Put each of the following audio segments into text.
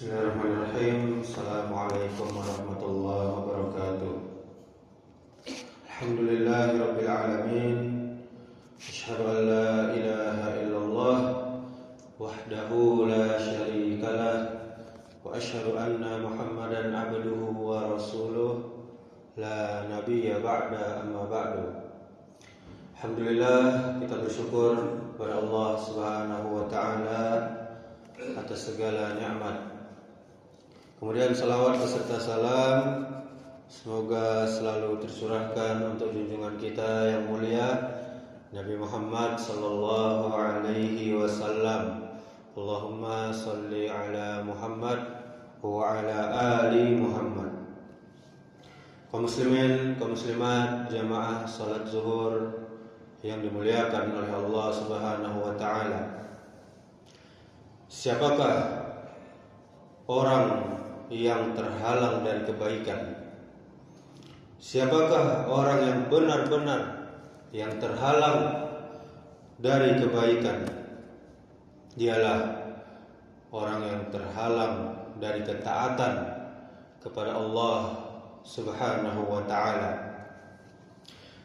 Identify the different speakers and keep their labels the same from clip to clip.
Speaker 1: Bismillahirrahmanirrahim. Assalamualaikum warahmatullahi wabarakatuh. Alhamdulillahirabbil alamin. Asyhadu an la ilaha illallah wahdahu la syarikalah wa asyhadu anna Muhammadan abduhu wa rasuluh la nabiyya ba'da amma ba'du. Alhamdulillah, kita bersyukur kepada Allah Subhanahu wa taala atas segala nikmat. Kemudian salawat beserta salam semoga selalu tercurahkan untuk junjungan kita yang mulia Nabi Muhammad sallallahu alaihi wasallam. Allahumma shalli ala Muhammad wa ala ali Muhammad. Kaum muslimin, kaum muslimat, jamaah salat zuhur yang dimuliakan oleh Allah Subhanahu wa taala. Siapakah orang yang terhalang dari kebaikan? Siapakah orang yang benar-benar yang terhalang dari kebaikan? Dialah orang yang terhalang dari ketaatan kepada Allah Subhanahu wa taala.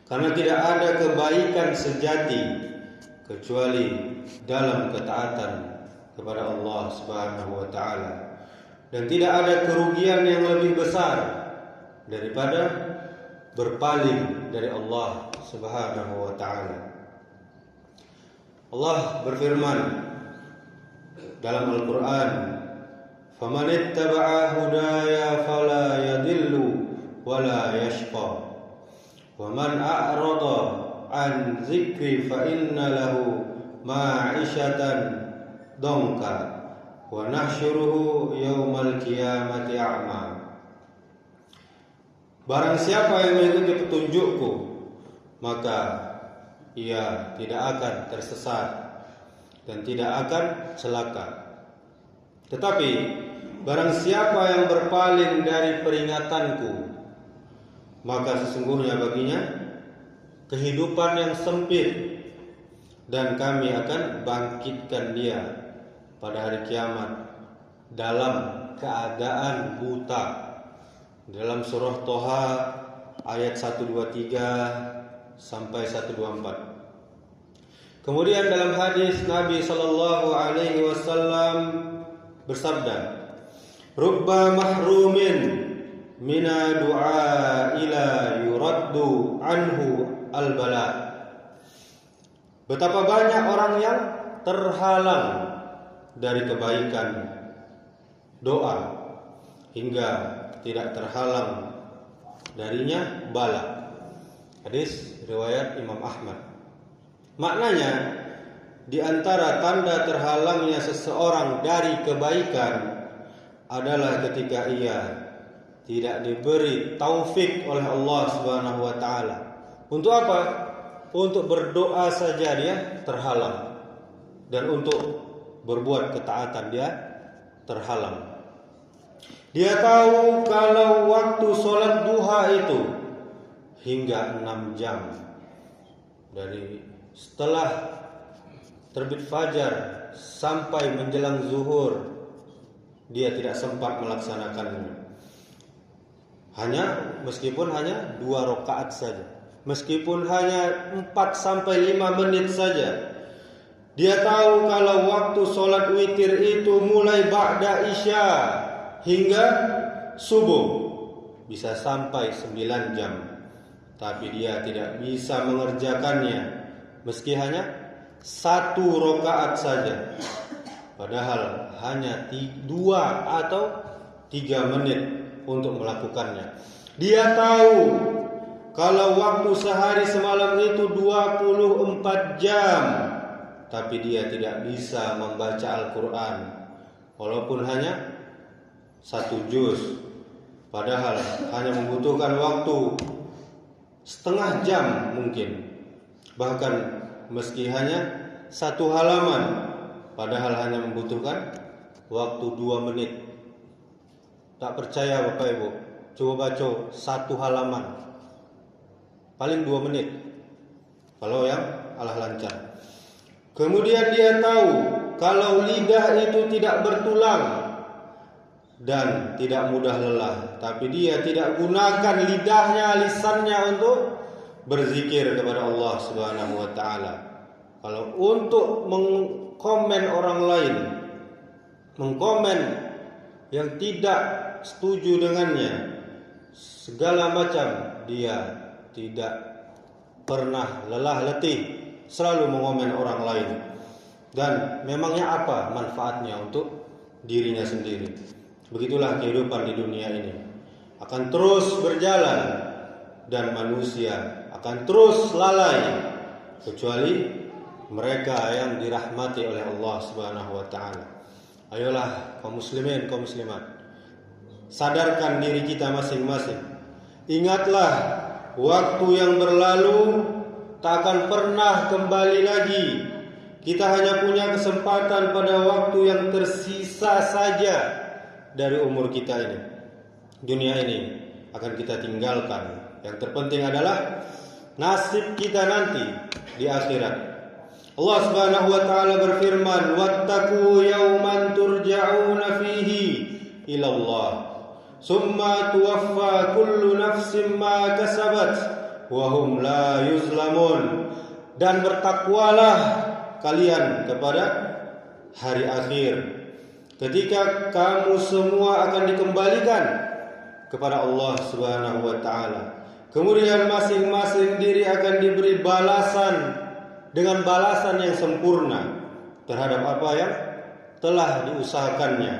Speaker 1: Karena tidak ada kebaikan sejati kecuali dalam ketaatan kepada Allah Subhanahu wa taala. Dan tidak ada kerugian yang lebih besar daripada berpaling dari Allah Subhanahu wa taala. Allah berfirman dalam Al-Qur'an, "Faman ittaba'a hudaya fala yadhillu wala yashqa, wa man a'rada an dzikri fa inna lahu ma'ishatan dongka wa nahsyuruhu yaumal qiyamati a'ma." Barang siapa yang mengikuti petunjukku, maka ia tidak akan tersesat dan tidak akan celaka. Tetapi barang siapa yang berpaling dari peringatanku, maka sesungguhnya baginya kehidupan yang sempit, dan kami akan bangkitkan dia pada hari kiamat dalam keadaan buta. Dalam surah Toha ayat 123 sampai 124. Kemudian dalam hadis Nabi sallallahu alaihi wasallam bersabda, "Rubba mahrumin mina du'a ila yuraddu anhu al-bala." Betapa banyak orang yang terhalang dari kebaikan doa hingga tidak terhalang darinya bala. Hadis riwayat Imam Ahmad. Maknanya, di antara tanda terhalangnya seseorang dari kebaikan adalah ketika ia tidak diberi taufik oleh Allah Subhanahu wa taala. Untuk apa? Untuk berdoa saja dia terhalang, dan untuk berbuat ketaatan dia terhalang. Dia tahu kalau waktu sholat duha itu hingga 6 jam dari setelah terbit fajar sampai menjelang zuhur dia tidak sempat melaksanakannya. Meskipun hanya 2 rakaat saja, meskipun hanya 4 sampai 5 menit saja. Dia tahu kalau waktu sholat witir itu mulai ba'da isya hingga subuh, bisa sampai 9 jam. Tapi dia tidak bisa mengerjakannya meski hanya 1 rakaat saja. Padahal hanya 2 atau 3 menit untuk melakukannya. Dia tahu kalau waktu sehari semalam itu 24 jam, tapi dia tidak bisa membaca Al-Quran walaupun hanya 1 juz. Padahal hanya membutuhkan waktu setengah jam mungkin. Bahkan meski hanya 1 halaman, padahal hanya membutuhkan waktu 2 menit. Tak percaya Bapak Ibu, coba baca 1 halaman, paling 2 menit kalau yang alah lancar. Kemudian dia tahu kalau lidah itu tidak bertulang, dan tidak mudah lelah, tapi dia tidak gunakan lidahnya, lisannya untuk berzikir kepada Allah Subhanahu wa taala. Kalau untuk mengkomen orang lain, mengkomen yang tidak setuju dengannya, segala macam, dia tidak pernah lelah letih selalu mengomen orang lain. Dan memangnya apa manfaatnya untuk dirinya sendiri? Begitulah kehidupan di dunia ini, akan terus berjalan dan manusia akan terus lalai kecuali mereka yang dirahmati oleh Allah Subhanahu wa taala. Ayolah kaum muslimin, kaum muslimat, sadarkan diri kita masing-masing. Ingatlah waktu yang berlalu tak akan pernah kembali lagi. Kita hanya punya kesempatan pada waktu yang tersisa saja dari umur kita ini. Dunia ini akan kita tinggalkan. Yang terpenting adalah nasib kita nanti di akhirat. Allah Subhanahu wa taala berfirman, "Wattaqu yawman turja'una fihi ila Allah, summa tuwaffa kullu nafsin ma kasabat wa hum la yuzlamun." Dan bertakwalah kalian kepada hari akhir, ketika kamu semua akan dikembalikan kepada Allah Subhanahu wa taala. Kemudian masing-masing diri akan diberi balasan dengan balasan yang sempurna terhadap apa yang telah diusahakannya,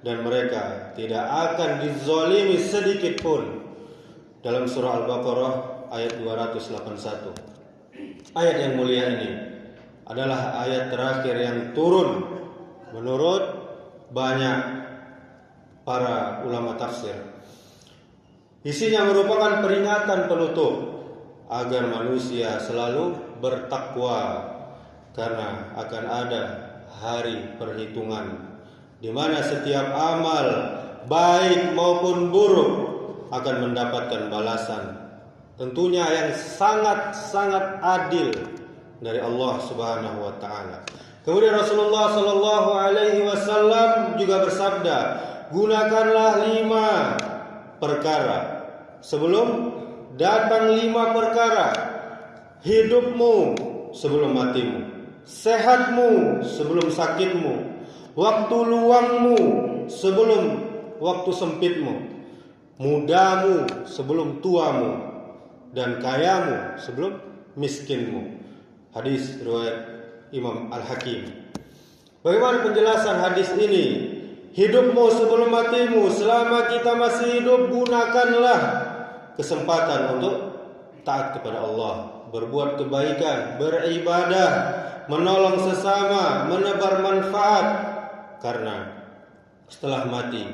Speaker 1: dan mereka tidak akan dizalimi sedikit pun. Dalam surah Al-Baqarah ayat 281. Ayat yang mulia ini adalah ayat terakhir yang turun menurut banyak para ulama tafsir. Isinya merupakan peringatan penutup agar manusia selalu bertakwa, karena akan ada hari perhitungan di mana setiap amal baik maupun buruk akan mendapatkan balasan, tentunya yang sangat-sangat adil dari Allah Subhanahu wa taala. Kemudian Rasulullah sallallahu alaihi wasallam juga bersabda, "Gunakanlah 5 perkara sebelum datang 5 perkara. Hidupmu sebelum matimu, sehatmu sebelum sakitmu, waktu luangmu sebelum waktu sempitmu, mudamu sebelum tuamu, dan kayamu sebelum miskinmu." Hadis riwayat Imam Al-Hakim. Bagaimana penjelasan hadis ini? Hidupmu sebelum matimu, selama kita masih hidup, gunakanlah kesempatan untuk taat kepada Allah, berbuat kebaikan, beribadah, menolong sesama, menebar manfaat. Karena setelah mati,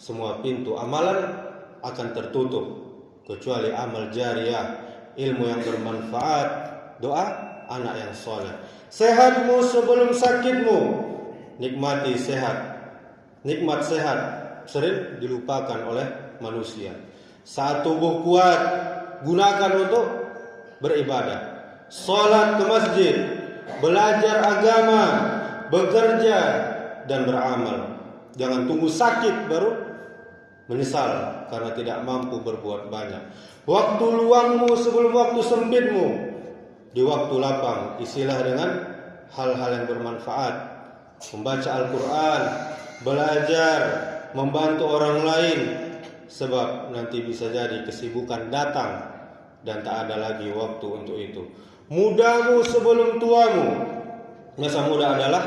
Speaker 1: semua pintu amalan akan tertutup kecuali amal jariah, ilmu yang bermanfaat, doa anak yang soleh. Sehatmu sebelum sakitmu, nikmati sehat. Nikmat sehat sering dilupakan oleh manusia. Saat tubuh kuat, gunakan untuk beribadah, sholat ke masjid, belajar agama, bekerja, dan beramal. Jangan tunggu sakit baru menyesal karena tidak mampu berbuat banyak. Waktu luangmu sebelum waktu sempitmu, di waktu lapang isilah dengan hal-hal yang bermanfaat, membaca Al-Quran, belajar, membantu orang lain, sebab nanti bisa jadi kesibukan datang dan tak ada lagi waktu untuk itu. Mudamu sebelum tuamu. Masa muda adalah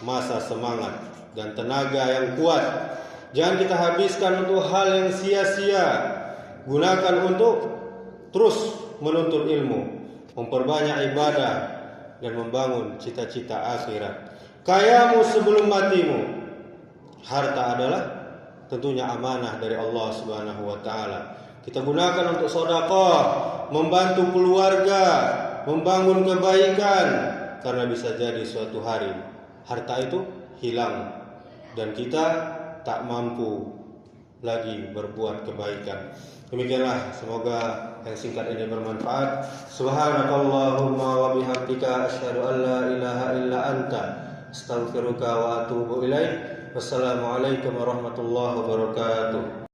Speaker 1: masa semangat dan tenaga yang kuat. Jangan kita habiskan untuk hal yang sia-sia. Gunakan untuk terus menuntut ilmu, memperbanyak ibadah, dan membangun cita-cita akhirat. Kayamu sebelum matimu. Harta adalah tentunya amanah dari Allah Subhanahu wa taala. Kita gunakan untuk sedekah, membantu keluarga, membangun kebaikan, karena bisa jadi suatu hari harta itu hilang dan kita tak mampu lagi berbuat kebaikan. Demikianlah, semoga yang singkat ini bermanfaat. Subhanakallahumma wa bihamdika asyhadu an la ilaha illa anta astaghfiruka wa atubu ilaik. Wassalamualaikum warahmatullahi wabarakatuh.